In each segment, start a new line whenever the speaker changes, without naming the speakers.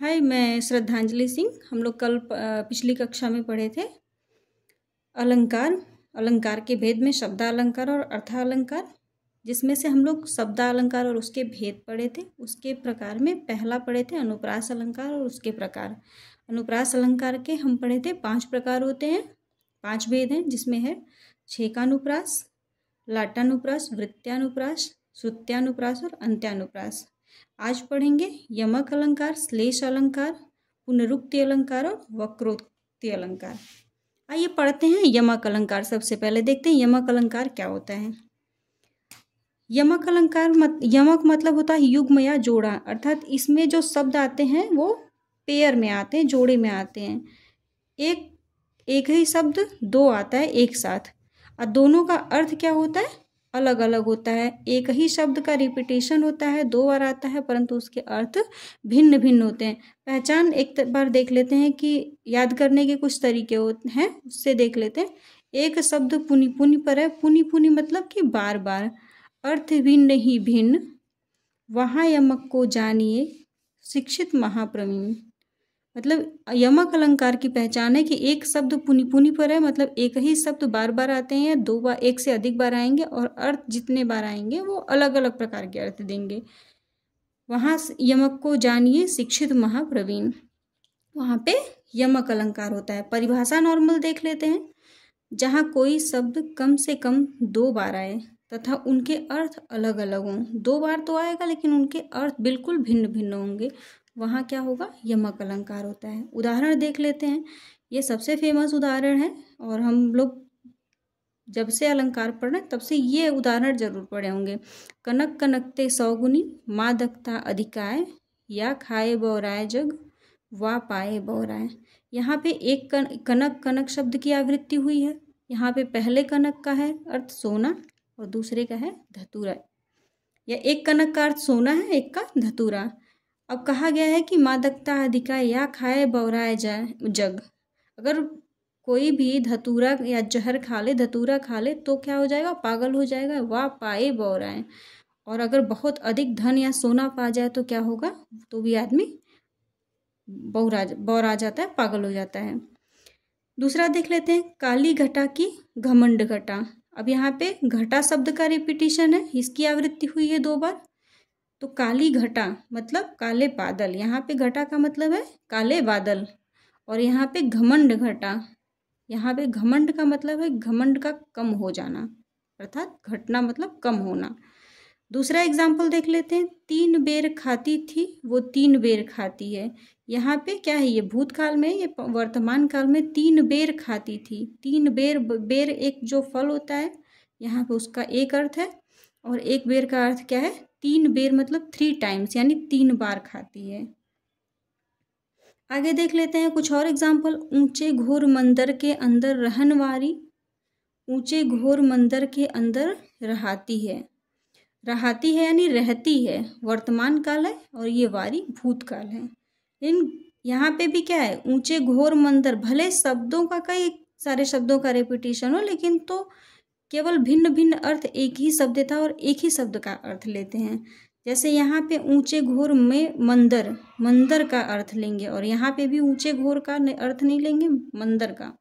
हाय, मैं श्रद्धांजलि सिंह। हम लोग कल पिछली कक्षा में पढ़े थे अलंकार। अलंकार के भेद में शब्दालंकार और अर्थालंकार, जिसमें से हम लोग शब्दालंकार और उसके भेद पढ़े थे। उसके प्रकार में पहला पढ़े थे अनुप्रास अलंकार और उसके प्रकार। अनुप्रास अलंकार के हम पढ़े थे 5 प्रकार होते हैं, 5 भेद हैं, जिसमें है छेकानुप्रास, लाटानुप्रास, वृत्त्यानुप्रास, श्रुत्यानुप्रास और अंत्यानुप्रास। आज पढ़ेंगे यमक अलंकार, श्लेष अलंकार, पुनरुक्ति अलंकार और वक्रोक्ति अलंकार। आइए पढ़ते हैं यमक अलंकार। सबसे पहले देखते हैं यमक अलंकार क्या होता है। यमक अलंकार यमक मतलब होता है युग्म या जोड़ा, अर्थात इसमें जो शब्द आते हैं वो पेयर में आते हैं, जोड़े में आते हैं। एक ही शब्द 2 आता है एक साथ, और दोनों का अर्थ क्या होता है, अलग अलग होता है। एक ही शब्द का रिपीटेशन होता है, 2 बार आता है, परंतु उसके अर्थ भिन्न भिन्न होते हैं। पहचान एक बार देख लेते हैं कि याद करने के कुछ तरीके होते हैं, उससे देख लेते हैं। एक शब्द पुनि पुनि पर है, पुनि पुनि मतलब कि बार बार, अर्थ भिन्न ही भिन्न, वहाँ यमक को जानिए शिक्षित महाप्रवीण। मतलब यमक अलंकार की पहचान है कि एक शब्द पुनि पुनि पर है, मतलब एक ही शब्द बार बार आते हैं, 2 बार, 1 से अधिक बार आएंगे, और अर्थ जितने बार आएंगे वो अलग अलग प्रकार के अर्थ देंगे। वहाँ यमक को जानिए शिक्षित महाप्रवीण, वहाँ पे यमक अलंकार होता है। परिभाषा नॉर्मल देख लेते हैं। जहाँ कोई शब्द कम से कम 2 बार आए तथा उनके अर्थ अलग अलग हों, 2 बार तो आएगा लेकिन उनके अर्थ बिल्कुल भिन्न भिन्न होंगे, वहाँ क्या होगा, यमक अलंकार होता है। उदाहरण देख लेते हैं। ये सबसे फेमस उदाहरण है, और हम लोग जब से अलंकार पढ़ रहे हैं तब से ये उदाहरण जरूर पढ़े होंगे। कनक कनकते 100 गुनी, माँ दकता अधिकाय, या खाए बौराए जग, वा पाए बौराए। यहाँ पे एक कनक कनक शब्द की आवृत्ति हुई है। यहाँ पे पहले कनक का है अर्थ सोना और दूसरे का है धतूरा, या एक कनक का अर्थ सोना है, एक का धतूरा। अब कहा गया है कि माँ दकता अधिकाय या खाए बौराए जाए जग। अगर कोई भी धतूरा या जहर खा ले, धतूरा खा ले, तो क्या हो जाएगा, पागल हो जाएगा। वाह पाए बौराए। और अगर बहुत अधिक धन या सोना पा जाए तो क्या होगा, तो भी आदमी बौरा जाता है, पागल हो जाता है। दूसरा देख लेते हैं, काली घटा की घमंड घटा। अब यहाँ पे घटा शब्द का रिपीटिशन है, इसकी आवृत्ति हुई है 2 बार। तो काली घटा मतलब काले बादल, यहाँ पे घटा का मतलब है काले बादल। और यहाँ पे घमंड घटा, यहाँ पे घमंड का मतलब है घमंड का कम हो जाना, अर्थात घटना मतलब कम होना। दूसरा एग्जाम्पल देख लेते हैं, 3 बेर खाती थी वो 3 बेर खाती है। यहाँ पे क्या है, ये भूतकाल में, ये वर्तमान काल में 3 बेर खाती थी। 3 बेर, बेर एक जो फल होता है, यहाँ पे उसका एक अर्थ है, और एक बेर का अर्थ क्या है, 3 बेर मतलब 3 टाइम्स, यानी 3 बार खाती है। आगे देख लेते हैं कुछ और एग्जाम्पल। ऊंचे घोर मंदिर के अंदर रहनवारी, ऊंचे घोर मंदिर के अंदर रहाती है। रहाती है यानी रहती है, वर्तमान काल है, और ये वारी भूतकाल है। लेकिन यहाँ पे भी क्या है, ऊंचे घोर मंदिर, भले शब्दों का कई सारे शब्दों का रिपीटिशन हो, लेकिन तो केवल भिन्न भिन्न अर्थ एक ही शब्द था और एक ही शब्द का अर्थ लेते हैं। जैसे यहाँ पे ऊंचे घोर में मंदिर, मंदिर का अर्थ लेंगे, और यहाँ पे भी ऊंचे घोर का अर्थ नहीं लेंगे, मंदिर का।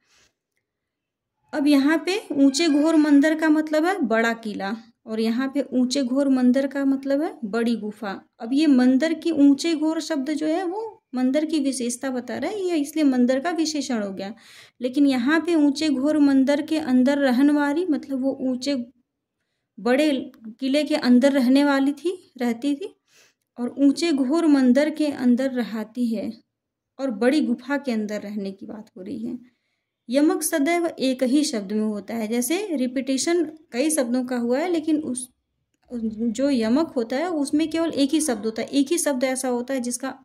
अब यहाँ पे ऊंचे घोर मंदिर का मतलब है बड़ा किला, और यहाँ पे ऊंचे घोर मंदिर का मतलब है बड़ी गुफा। अब ये मंदिर की ऊंचे घोर शब्द जो है वो मंदिर की विशेषता बता रहा है, ये इसलिए मंदिर का विशेषण हो गया। लेकिन यहाँ पे ऊंचे घोर मंदिर के अंदर रहनवारी मतलब वो ऊंचे बड़े किले के अंदर रहने वाली थी, रहती थी, और ऊंचे घोर मंदिर के अंदर रहाती है, और बड़ी गुफा के अंदर रहने की बात हो रही है। यमक सदैव एक ही शब्द में होता है। जैसे रिपीटेशन कई शब्दों का हुआ है, लेकिन उस जो यमक होता है उसमें केवल एक ही शब्द होता है। एक ही शब्द ऐसा होता है जिसका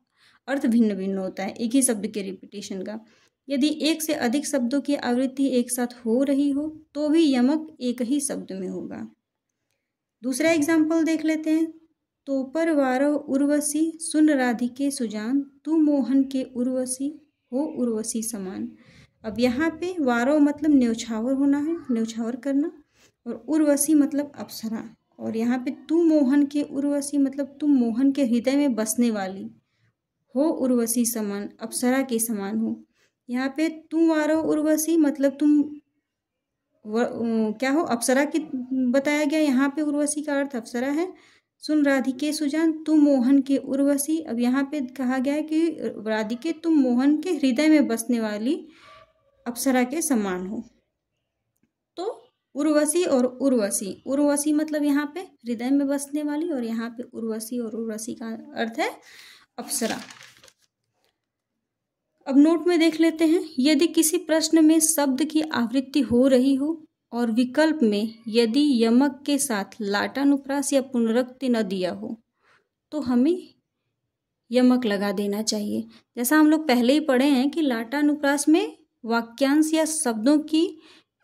अर्थ भिन्न भिन्न होता है, एक ही शब्द के रिपीटेशन का। यदि एक से अधिक शब्दों की आवृत्ति एक साथ हो रही हो तो भी यमक एक ही शब्द में होगा। दूसरा एग्जाम्पल देख लेते हैं, तो पर वारो उर्वशी सुन राधिके सुजान, तू मोहन के उर्वशी हो उर्वशी समान। अब यहाँ पे वारो मतलब न्यौछावर होना है, न्यौछावर करना, और उर्वशी मतलब अप्सरा, और यहाँ पे तू मोहन के उर्वशी मतलब तुम मोहन के हृदय में बसने वाली, हो उर्वशी समान, अप्सरा के समान हो। यहाँ पे तुम आरो उर्वशी मतलब तुम क्या हो, अप्सरा की बताया गया। यहाँ पे उर्वशी का अर्थ अप्सरा है। सुन राधिके सुजान, तुम मोहन के उर्वशी। अब यहाँ पे कहा गया है कि राधिके तुम मोहन के हृदय में बसने वाली अप्सरा के समान हो। तो उर्वशी और उर्वशी, उर्वशी मतलब यहाँ पे हृदय में बसने वाली, और यहाँ पे उर्वशी और उर्वशी का अर्थ है अप्सरा। अब नोट में देख लेते हैं, यदि किसी प्रश्न में शब्द की आवृत्ति हो रही हो और विकल्प में यदि यमक के साथ लाटानुप्रास या पुनरुक्ति न दिया हो तो हमें यमक लगा देना चाहिए। जैसा हम लोग पहले ही पढ़े हैं कि लाटानुप्रास में वाक्यांश या शब्दों की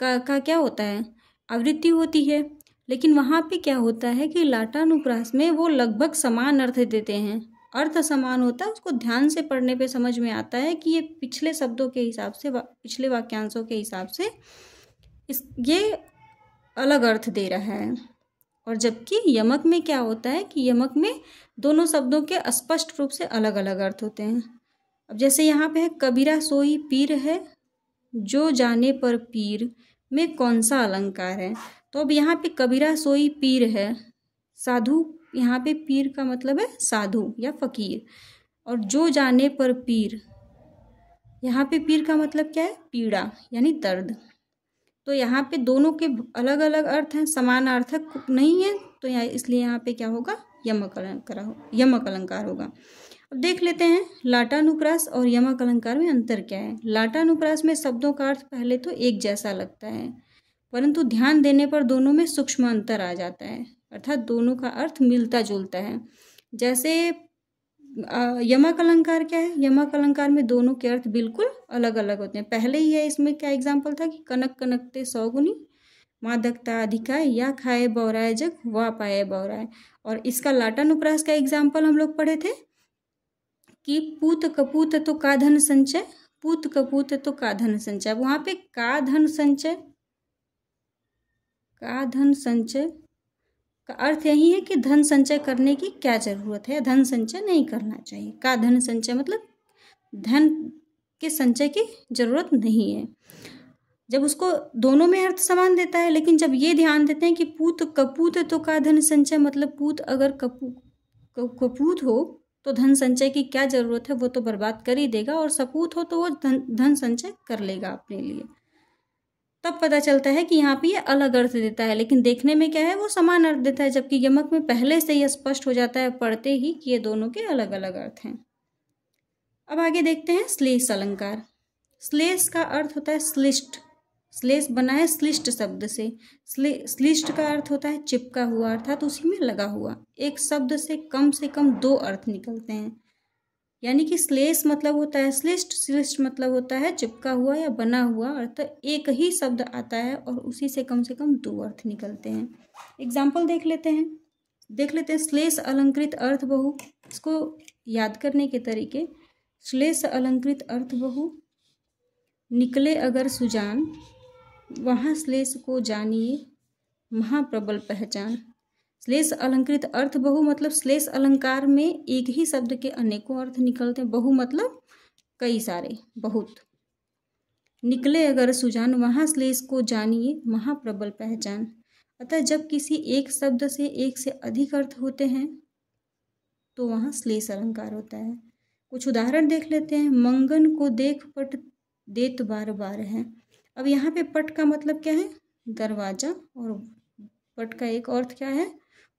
का क्या होता है, आवृत्ति होती है। लेकिन वहाँ पे क्या होता है कि लाटानुप्रास में वो लगभग समान अर्थ देते हैं, अर्थ समान होता है। उसको ध्यान से पढ़ने पे समझ में आता है कि ये पिछले शब्दों के हिसाब से, पिछले वाक्यांशों के हिसाब से ये अलग अर्थ दे रहा है। और जबकि यमक में क्या होता है कि यमक में दोनों शब्दों के स्पष्ट रूप से अलग अलग अर्थ होते हैं। अब जैसे यहाँ पे है, कबीरा सोई पीर है, जो जाने पर पीर में कौन सा अलंकार है। तो अब यहाँ पे कबीरा सोई पीर है, साधु, यहाँ पे पीर का मतलब है साधु या फकीर, और जो जाने पर पीर, यहाँ पे पीर का मतलब क्या है, पीड़ा यानी दर्द। तो यहाँ पे दोनों के अलग अलग अर्थ हैं, समान अर्थक नहीं है। तो यहाँ इसलिए यहाँ पे क्या होगा, यमक अलंकार होगा। अब देख लेते हैं लाटानुप्रास और यमक अलंकार में अंतर क्या है। लाटानुप्रास में शब्दों का अर्थ पहले तो एक जैसा लगता है, परंतु ध्यान देने पर दोनों में सूक्ष्म अंतर आ जाता है, अर्थात दोनों का अर्थ मिलता जुलता है। जैसे यमक अलंकार क्या है, यमक अलंकार में दोनों के अर्थ बिल्कुल अलग अलग होते हैं। पहले ही है, इसमें क्या एग्जाम्पल था कि कनक कनकते सौगुनी, मादकता अधिकाय, या खाए बौराए जग, वा पाए बौराए। और इसका लाटानुप्रास का एग्जाम्पल हम लोग पढ़े थे कि पूत कपूत तो का धन संचय, पूत कपूत तो का धन संचय। वहाँ पे का धन संचय, का धन संचय का अर्थ यही है कि धन संचय करने की क्या जरूरत है, धन संचय नहीं करना चाहिए। का धन संचय मतलब धन के संचय की जरूरत नहीं है। जब उसको दोनों में अर्थ समान देता है, लेकिन जब ये ध्यान देते हैं कि पूत कपूत तो का धन संचय मतलब पूत अगर कपूत हो तो धन संचय की क्या जरूरत है, वो तो बर्बाद कर ही देगा, और सपूत हो तो वो धन संचय कर लेगा अपने लिए। तब पता चलता है कि यहाँ पे ये अलग अर्थ देता है, लेकिन देखने में क्या है, वो समान अर्थ देता है। जबकि यमक में पहले से ही स्पष्ट हो जाता है पढ़ते ही कि ये दोनों के अलग अलग अर्थ हैं। अब आगे देखते हैं श्लेष अलंकार। श्लेष का अर्थ होता है श्लिष्ट, श्लेष बना है श्लिष्ट शब्द से। श्लिष्ट का अर्थ होता है चिपका हुआ, अर्थात उसी में लगा हुआ। एक शब्द से कम दो अर्थ निकलते हैं, यानी कि श्लेष मतलब होता है श्लिष्ट, श्लिष्ट मतलब होता है चिपका हुआ या बना हुआ, अर्थात एक ही शब्द आता है और उसी से कम दो अर्थ निकलते हैं। एग्जाम्पल देख लेते हैं श्लेष अलंकृत अर्थ बहु। इसको याद करने के तरीके, श्लेष अलंकृत अर्थ बहु, निकले अगर सुजान, वहाँ श्लेष को जानिए महाप्रबल पहचान। श्लेष अलंकृत अर्थ बहु मतलब श्लेष अलंकार में एक ही शब्द के अनेकों अर्थ निकलते हैं। बहु मतलब कई सारे, बहुत। निकले अगर सुजान, वहाँ श्लेष को जानिए महाप्रबल पहचान। अतः जब किसी एक शब्द से एक से अधिक अर्थ होते हैं तो वहाँ श्लेष अलंकार होता है। कुछ उदाहरण देख लेते हैं। मंगन को देख पट देत बार बार है। अब यहाँ पे पट का मतलब क्या है, दरवाजा, और पट का एक अर्थ क्या है,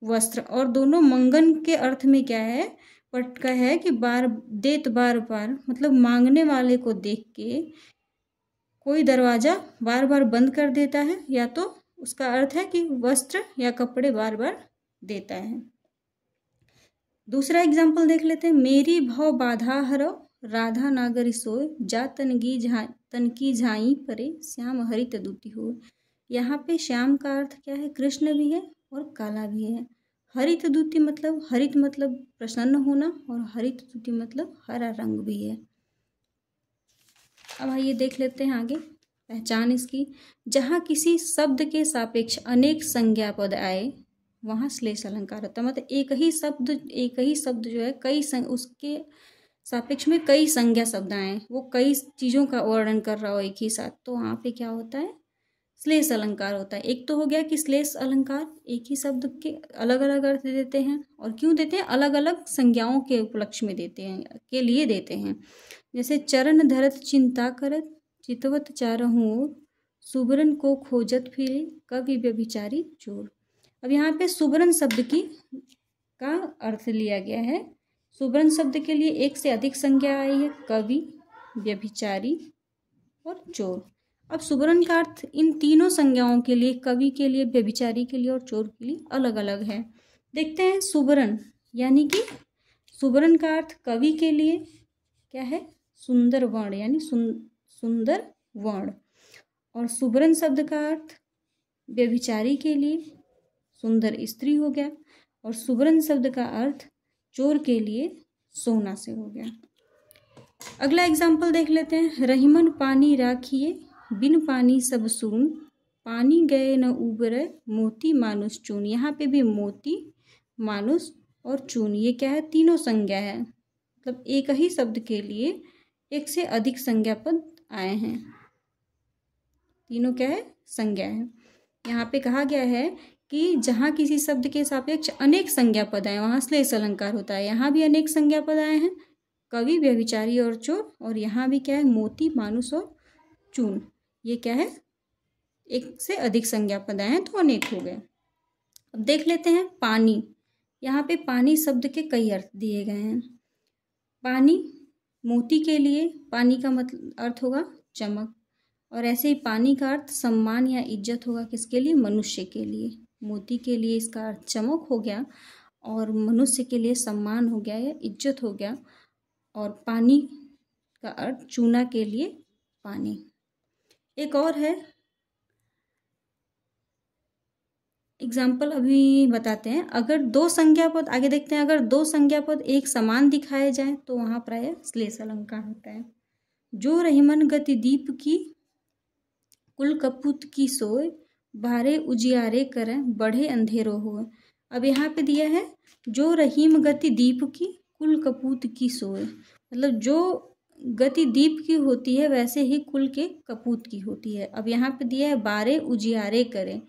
वस्त्र। और दोनों मंगन के अर्थ में क्या है, पट का है कि देत बार बार मतलब मांगने वाले को देख के कोई दरवाजा बार बार बंद कर देता है, या तो उसका अर्थ है कि वस्त्र या कपड़े बार बार देता है। दूसरा एग्जाम्पल देख लेते हैं। मेरी भव बाधा हरो, राधा नागर सोय, जा तनकी झाई परे, श्याम हरित दूती हो। यहाँ पे श्याम का अर्थ क्या है, कृष्ण भी है और काला भी है। हरित दूती मतलब, हरित मतलब प्रसन्न होना, और हरित दूती मतलब हरा रंग भी है। अब आइए देख लेते हैं आगे पहचान इसकी। जहाँ किसी शब्द के सापेक्ष अनेक संज्ञा पद आए वहाँ श्लेष अलंकार होता है। मतलब एक ही शब्द जो है उसके सापेक्ष में कई संज्ञा शब्द आए, वो कई चीज़ों का वर्णन कर रहा हो एक ही साथ, तो वहाँ पे क्या होता है, श्लेष अलंकार होता है। एक तो हो गया कि श्लेष अलंकार एक ही शब्द के अलग अलग अर्थ देते हैं, और क्यों देते हैं, अलग अलग संज्ञाओं के उपलक्ष्य में देते हैं, के लिए देते हैं। जैसे चरण धरत चिंता करत चितवत चारहूँ ओर सुबरन को खोजत फिरे कवि व्यभिचारी चोर। अब यहाँ पे सुबरन शब्द का अर्थ लिया गया है। सुबरन शब्द के लिए एक से अधिक संज्ञा आई है, कवि, व्यभिचारी और चोर। अब सुबरन का अर्थ इन तीनों संज्ञाओं के लिए, कवि के लिए, व्यभिचारी के लिए और चोर के लिए अलग अलग है। देखते हैं सुबरन, यानी कि सुबरन का अर्थ कवि के लिए क्या है, सुंदर वर्ण, यानी सुंदर वर्ण। और सुबरन शब्द का अर्थ व्यभिचारी के लिए सुंदर स्त्री हो गया, और सुबरन शब्द का अर्थ चोर के लिए सोना से हो गया। अगला एग्जाम्पल देख लेते हैं। रहीमन पानी राखिए बिन पानी सब सून पानी गए न उबरे मोती मानुष चून। यहाँ पे भी मोती, मानुष और चून, ये क्या है, तीनों संज्ञा है, मतलब एक ही शब्द के लिए एक से अधिक संज्ञा पद आए हैं, तीनों क्या है, संज्ञा है। यहाँ पे कहा गया है कि जहाँ किसी शब्द के सापेक्ष अनेक संज्ञा पद आए वहाँ श्लेष अलंकार होता है। यहाँ भी अनेक संज्ञा पद आए हैं, कवि, व्यभिचारी और चोर, और यहाँ भी क्या है, मोती, मानुष और चून, ये क्या है, एक से अधिक संज्ञा पद आए हैं तो अनेक हो गए। अब देख लेते हैं पानी। यहाँ पे पानी शब्द के कई अर्थ दिए गए हैं। पानी, मोती के लिए पानी का मतलब अर्थ होगा चमक, और ऐसे ही पानी का अर्थ सम्मान या इज्जत होगा, किसके लिए, मनुष्य के लिए। मोती के लिए इसका अर्थ चमक हो गया, और मनुष्य के लिए सम्मान हो गया या इज्जत हो गया, और पानी का अर्थ चूना के लिए पानी। एक और है एग्जाम्पल, अभी बताते हैं। अगर दो संज्ञा पद, आगे देखते हैं, अगर दो संज्ञा पद एक समान दिखाए जाए तो वहाँ प्रायः श्लेष अलंकार होता है। जो रहीमन गति दीप की कुल कपूत की सोए बारे उजियारे करें बढ़े अंधेरो हो। अब यहाँ पे दिया है जो रहीम गति दीप की कुल कपूत की सोए, मतलब जो गति दीप की होती है वैसे ही कुल के कपूत की होती है। अब यहाँ पे दिया है बारे उजियारे करें।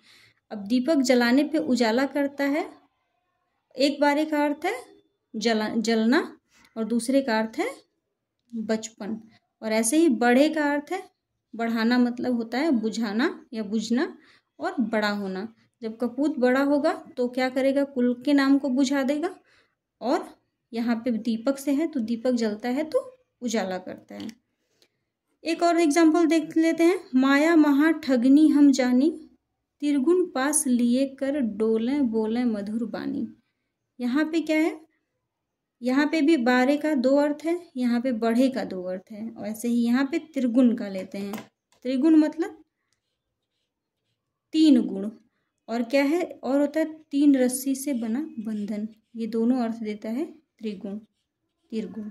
अब दीपक जलाने पे उजाला करता है, एक बारे का अर्थ है जलना और दूसरे का अर्थ है बचपन, और ऐसे ही बढ़े का अर्थ है बढ़ाना, मतलब होता है बुझाना या बुझना और बड़ा होना। जब कपूत बड़ा होगा तो क्या करेगा, कुल के नाम को बुझा देगा, और यहाँ पे दीपक से है तो दीपक जलता है तो उजाला करता है। एक और एग्जाम्पल देख लेते हैं। माया महा ठगनी हम जानी तिरगुन पास लिए कर डोले बोले मधुर बानी। यहाँ पे क्या है, यहाँ पे भी बारे का दो अर्थ है, यहाँ पे बढ़े का दो अर्थ है, और ऐसे ही यहाँ पे त्रिगुण का लेते हैं। त्रिगुण मतलब तीन गुण, और क्या है, और होता है तीन रस्सी से बना बंधन, ये दोनों अर्थ देता है त्रिगुण, त्रिगुण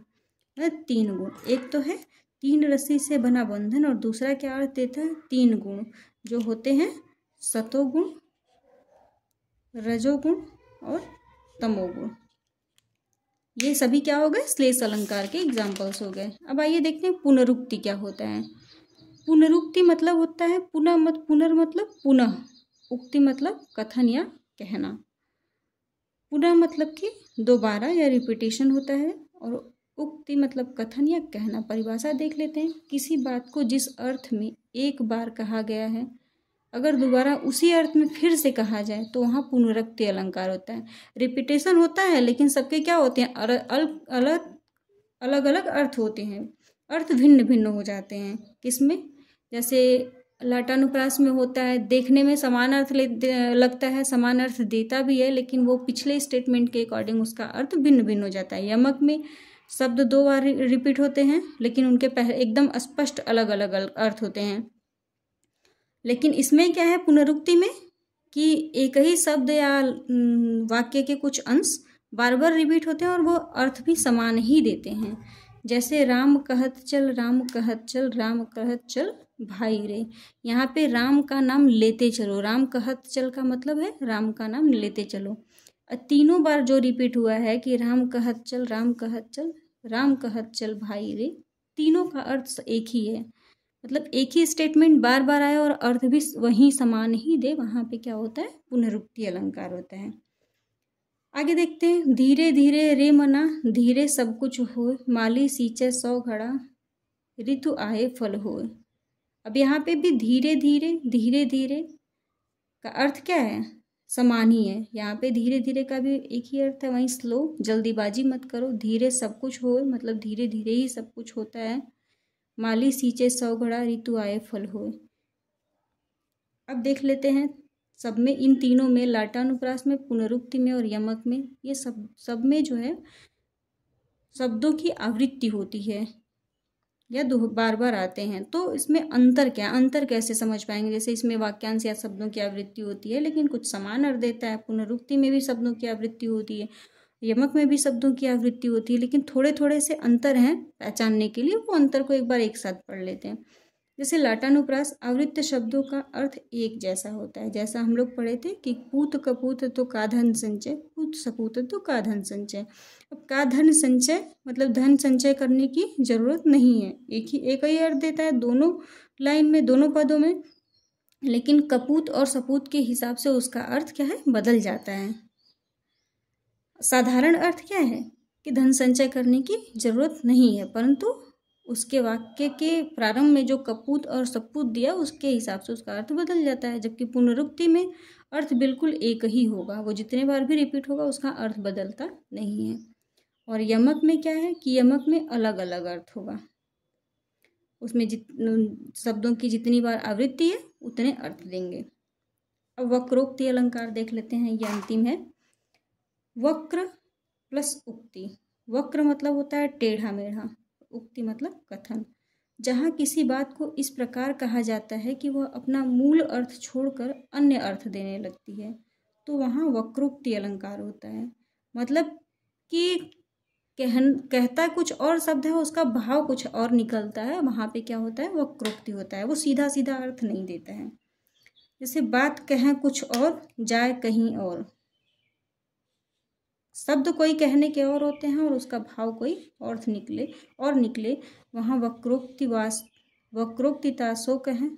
तीन गुण। एक तो है तीन रस्सी से बना बंधन, और दूसरा क्या अर्थ देता है, तीन गुण जो होते हैं सतोगुण, रजोगुण और तमोगुण। ये सभी क्या हो गए, श्लेष अलंकार के एग्जाम्पल्स हो गए। अब आइए देखते हैं पुनरुक्ति क्या होता है। पुनरुक्ति मतलब होता है पुनर मतलब पुनः, उक्ति मतलब कथन या कहना। पुनः मतलब कि दोबारा या रिपीटेशन होता है, और उक्ति मतलब कथन या कहना। परिभाषा देख लेते हैं। किसी बात को जिस अर्थ में एक बार कहा गया है अगर दोबारा उसी अर्थ में फिर से कहा जाए तो वहाँ पुनरुक्ति अलंकार होता है। रिपीटेशन होता है लेकिन सबके क्या होते हैं, अलग अलग अर्थ होते हैं, अर्थ भिन्न भिन्न हो जाते हैं। किसमें, जैसे लाटानुप्रास में होता है, देखने में समान अर्थ लगता है, समान अर्थ देता भी है, लेकिन वो पिछले स्टेटमेंट के अकॉर्डिंग उसका अर्थ भिन्न भिन्न हो जाता है। यमक में शब्द दो बार रिपीट होते हैं लेकिन उनके पहले एकदम स्पष्ट अलग अलग अर्थ होते हैं। लेकिन इसमें क्या है पुनरुक्ति में, कि एक ही शब्द या वाक्य के कुछ अंश बार बार रिपीट होते हैं और वो अर्थ भी समान ही देते हैं। जैसे राम कहत चल राम कहत चल राम कहत चल भाई रे। यहाँ पे राम का नाम लेते चलो, राम कहत चल का मतलब है राम का नाम लेते चलो। तीनों बार जो रिपीट हुआ है कि राम कहत चल राम कहत चल भाई रे। तीनों का अर्थ एक ही है, मतलब एक ही स्टेटमेंट बार बार आए और अर्थ भी वही समान ही दे, वहाँ पे क्या होता है, पुनरुक्ति अलंकार होता है। आगे देखते हैं, धीरे धीरे रे मना धीरे सब कुछ हो, माली सींचे 100 घड़ा ऋतु आए फल हो। अब यहाँ पे भी धीरे धीरे का अर्थ क्या है, समान ही है। यहाँ पे धीरे धीरे का भी एक ही अर्थ है, वहीं स्लो, जल्दीबाजी मत करो। धीरे सब कुछ हो, मतलब धीरे धीरे ही सब कुछ होता है। माली सींचे 100 घड़ा ऋतु आए फल हो। अब देख लेते हैं सब में, इन तीनों में, लाटानुप्रास में, पुनरुक्ति में और यमक में, ये सब में जो है शब्दों की आवृत्ति होती है या बार बार आते हैं। तो इसमें अंतर क्या, अंतर कैसे समझ पाएंगे। जैसे इसमें वाक्यांश या शब्दों की आवृत्ति होती है लेकिन कुछ समान अर्थ देता है। पुनरुक्ति में भी शब्दों की आवृत्ति होती है, यमक में भी शब्दों की आवृत्ति होती है, लेकिन थोड़े थोड़े से अंतर हैं पहचानने के लिए। वो अंतर को एक बार एक साथ पढ़ लेते हैं। जैसे लाटानुप्रास, आवृत्त शब्दों का अर्थ एक जैसा होता है। जैसा हम लोग पढ़े थे कि पूत कपूत तो का धन संचय, पूत सपूत तो का धन संचय। अब का धन संचय मतलब धन संचय करने की जरूरत नहीं है, एक ही अर्थ देता है दोनों लाइन में, दोनों पदों में, लेकिन कपूत और सपूत के हिसाब से उसका अर्थ क्या है, बदल जाता है। साधारण अर्थ क्या है कि धन संचय करने की जरूरत नहीं है, परंतु उसके वाक्य के प्रारंभ में जो कपूत और सपूत दिया उसके हिसाब से उसका अर्थ बदल जाता है। जबकि पुनरुक्ति में अर्थ बिल्कुल एक ही होगा, वो जितने बार भी रिपीट होगा उसका अर्थ बदलता नहीं है। और यमक में क्या है कि यमक में अलग अलग अर्थ होगा, उसमें शब्दों की जितनी बार आवृत्ति है उतने अर्थ देंगे। अब वक्रोक्ति अलंकार देख लेते हैं, ये अंतिम है। वक्र प्लस उक्ति। वक्र मतलब होता है टेढ़ा मेढ़ा, उक्ति मतलब कथन। जहाँ किसी बात को इस प्रकार कहा जाता है कि वह अपना मूल अर्थ छोड़कर अन्य अर्थ देने लगती है, तो वहाँ वक्रोक्ति अलंकार होता है। मतलब कि कहता कुछ और शब्द है, उसका भाव कुछ और निकलता है, वहाँ पे क्या होता है, वक्रोक्ति होता है। वो सीधा सीधा अर्थ नहीं देता है। जैसे बात कहें कुछ और जाए कहीं और, शब्द कोई कहने के और होते हैं और उसका भाव कोई और निकले, वहाँ वक्रोक्तिता सो कहें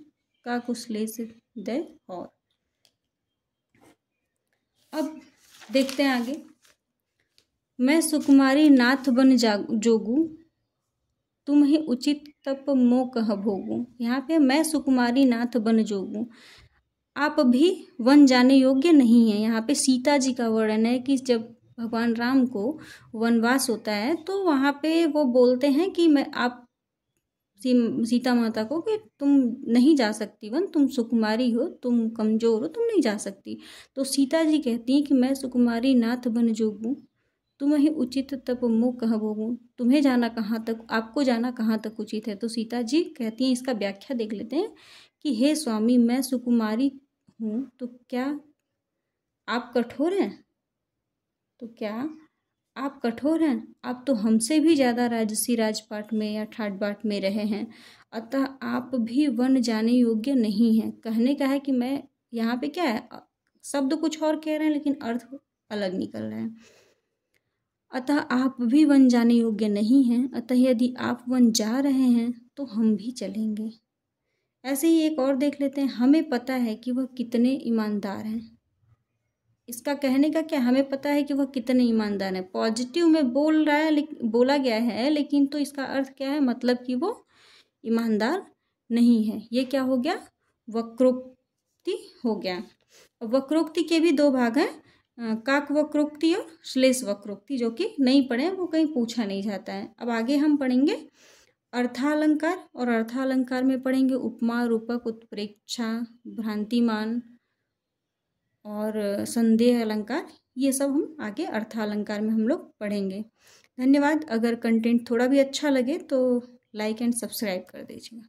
का कुशलेश दे। और अब देखते हैं आगे, मैं सुकुमारी नाथ बन जोगू तुम ही उचित तप मो कह भोगू। यहाँ पे मैं सुकुमारी नाथ बन जोगू, आप भी वन जाने योग्य नहीं है। यहाँ पे सीता जी का वर्णन है कि जब भगवान राम को वनवास होता है तो वहाँ पे वो बोलते हैं कि आप सीता माता को कि तुम नहीं जा सकती वन, तुम सुकुमारी हो, तुम कमजोर हो, तुम नहीं जा सकती। तो सीता जी कहती हैं कि मैं सुकुमारी नाथ बन जोगू तुम ही उचित तप मो कह भोगू। तुम्हें जाना कहाँ तक, आपको जाना कहाँ तक उचित है। तो सीता जी कहती हैं, इसका व्याख्या देख लेते हैं कि हे स्वामी, मैं सुकुमारी हूँ तो क्या आप कठोर हैं? तो क्या आप कठोर हैं? आप तो हमसे भी ज़्यादा राजसी राजपाट में या ठाट बाट में रहे हैं, अतः आप भी वन जाने योग्य नहीं हैं। कहने का है कि मैं यहाँ पे क्या है, शब्द कुछ और कह रहे हैं लेकिन अर्थ अलग निकल रहा है। अतः आप भी वन जाने योग्य नहीं हैं, अतः यदि आप वन जा रहे हैं तो हम भी चलेंगे। ऐसे ही एक और देख लेते हैं, हमें पता है कि वह कितने ईमानदार हैं। इसका कहने का क्या, हमें पता है कि वह कितने ईमानदार हैं। पॉजिटिव में बोल रहा है, बोला गया है, लेकिन तो इसका अर्थ क्या है, मतलब कि वो ईमानदार नहीं है। ये क्या हो गया, वक्रोक्ति हो गया। वक्रोक्ति के भी दो भाग हैं, काक वक्रोक्ति और श्लेष वक्रोक्ति, जो कि नहीं पढ़े, वो कहीं पूछा नहीं जाता है। अब आगे हम पढ़ेंगे अर्थालंकार, और अर्थालंकार में पढ़ेंगे उपमा, रूपक, उत्प्रेक्षा, भ्रांतिमान और संदेह अलंकार। ये सब हम आगे अर्थालंकार में हम लोग पढ़ेंगे। धन्यवाद। अगर कंटेंट थोड़ा भी अच्छा लगे तो लाइक एंड सब्सक्राइब कर दीजिएगा।